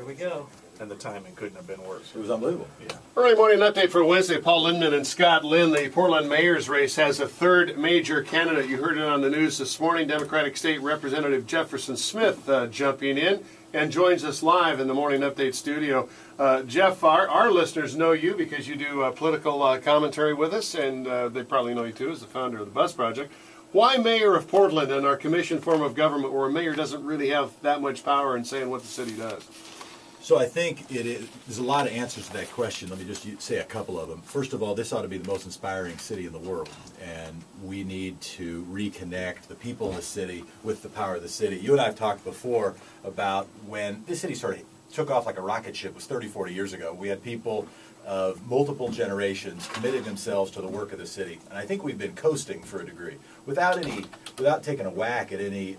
Here we go. And the timing couldn't have been worse. It was unbelievable. Yeah. Early morning update for Wednesday. Paul Lindman and Scott Lynn. The Portland mayor's race has a third major candidate. You heard it on the news this morning. Democratic State Representative Jefferson Smith jumping in and joins us live in the morning update studio. Jeff, our listeners know you because you do political commentary with us, and they probably know you too as the founder of the Bus Project. Why mayor of Portland in our commission form of government where a mayor doesn't really have that much power in saying what the city does? So I think there's a lot of answers to that question. Let me just say a couple of them. First of all, this ought to be the most inspiring city in the world, and we need to reconnect the people in the city with the power of the city. You and I have talked before about when this city sort of took off like a rocket ship. It was 30, 40 years ago. We had people of multiple generations committing themselves to the work of the city, and I think we've been coasting for a degree without taking a whack at any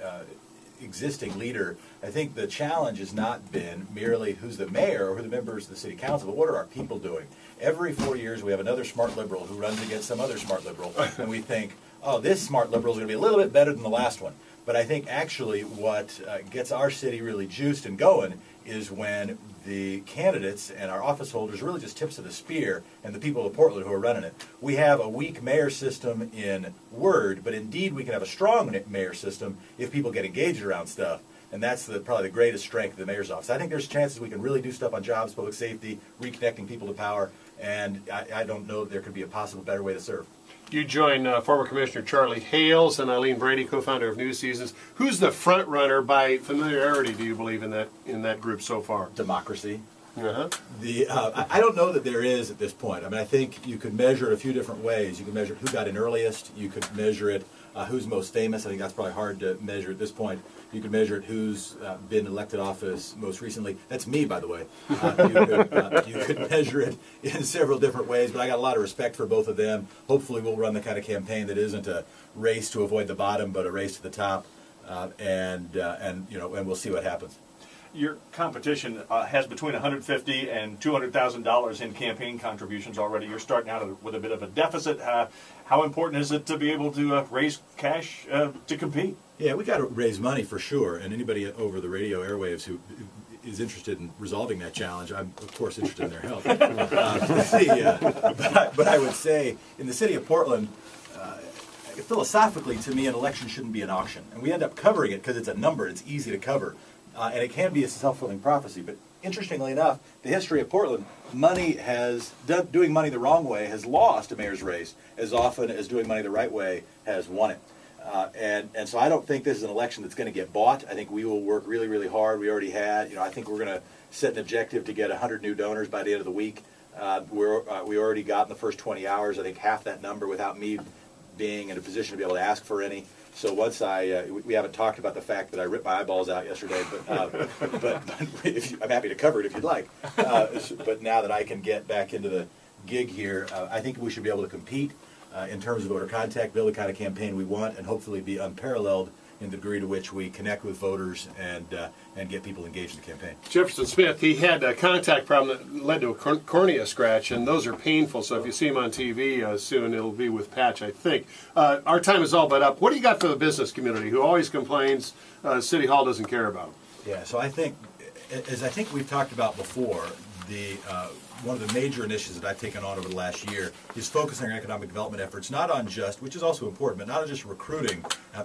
existing leader. I think the challenge has not been merely who's the mayor or who the members of the city council, but what are our people doing? Every 4 years we have another smart liberal who runs against some other smart liberal, and we think, oh, this smart liberal is going to be a little bit better than the last one. But I think actually what gets our city really juiced and going is when the candidates and our office holders are really just tips of the spear, and the people of Portland who are running it. We have a weak mayor system in word, but indeed we can have a strong mayor system if people get engaged around stuff. And that's probably the greatest strength of the mayor's office. I think there's chances we can really do stuff on jobs, public safety, reconnecting people to power, and I don't know if there could be a possible better way to serve. You join former Commissioner Charlie Hales and Eileen Brady, co-founder of News Seasons. Who's the front runner by familiarity, do you believe, in that group so far? Democracy. Uh-huh. I don't know that there is at this point. I mean, I think you could measure it a few different ways. You could measure who got in earliest. You could measure it who's most famous. I think that's probably hard to measure at this point. You could measure it who's been elected office most recently. That's me, by the way. You could measure it in several different ways, but I got a lot of respect for both of them. Hopefully we'll run the kind of campaign that isn't a race to avoid the bottom, but a race to the top, and we'll see what happens. Your competition has between $150,000 and $200,000 in campaign contributions already. You're starting out with a bit of a deficit. How important is it to be able to raise cash to compete? Yeah, we got to raise money for sure, and anybody over the radio airwaves who is interested in resolving that challenge, I'm of course interested in their help. But I would say in the city of Portland, philosophically, to me, an election shouldn't be an auction, and we end up covering it because it's a number. It's easy to cover. And it can be a self-fulfilling prophecy. But interestingly enough, the history of Portland, doing money the wrong way has lost a mayor's race as often as doing money the right way has won it. And so I don't think this is an election that's going to get bought. I think we will work really, really hard. We already had. I think we're going to set an objective to get 100 new donors by the end of the week. We already got in the first 20 hours, I think, half that number without me being in a position to be able to ask for any. So once we haven't talked about the fact that I ripped my eyeballs out yesterday, but I'm happy to cover it if you'd like. But now that I can get back into the gig here, I think we should be able to compete in terms of voter contact, build the kind of campaign we want, and hopefully be unparalleled in the degree to which we connect with voters and get people engaged in the campaign. Jefferson Smith, he had a contact problem that led to a cornea scratch, and those are painful. So if you see him on TV soon, it'll be with patch, I think. Our time is all but up. What do you got for the business community who always complains City Hall doesn't care about them? Yeah, so I think we've talked about before, one of the major initiatives that I've taken on over the last year is focusing our economic development efforts not on just, which is also important, but not on just recruiting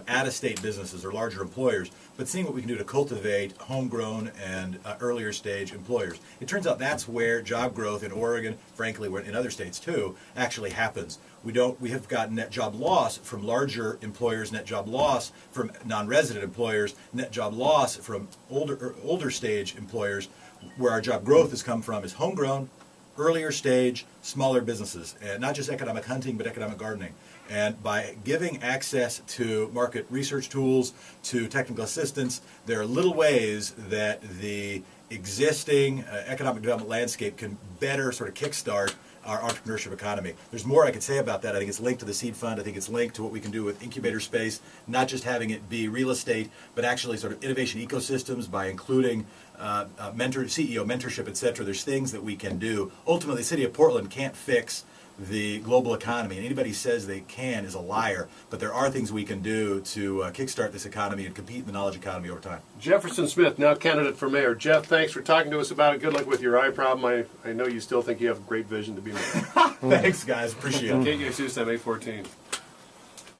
out-of-state businesses or larger employers, but seeing what we can do to cultivate homegrown and earlier stage employers. It turns out that's where job growth in Oregon, frankly, in other states too, actually happens. We have got net job loss from larger employers, net job loss from non-resident employers, net job loss from older stage employers. Where our job growth has come from is homegrown, earlier stage, smaller businesses, and not just economic hunting, but economic gardening. And by giving access to market research tools, to technical assistance, there are little ways that the existing economic development landscape can better sort of kickstart our entrepreneurship economy. There's more I could say about that. I think it's linked to the seed fund. I think it's linked to what we can do with incubator space, not just having it be real estate, but actually sort of innovation ecosystems by including CEO mentorship, et cetera. There's things that we can do. Ultimately, the city of Portland can't fix the global economy. And anybody who says they can is a liar. But there are things we can do to kickstart this economy and compete in the knowledge economy over time. Jefferson Smith, now candidate for mayor. Jeff, thanks for talking to us about it. Good luck with your eye problem. I know you still think you have great vision to be mayor. Thanks, guys. Appreciate it. Kate Jesus, I'm 814.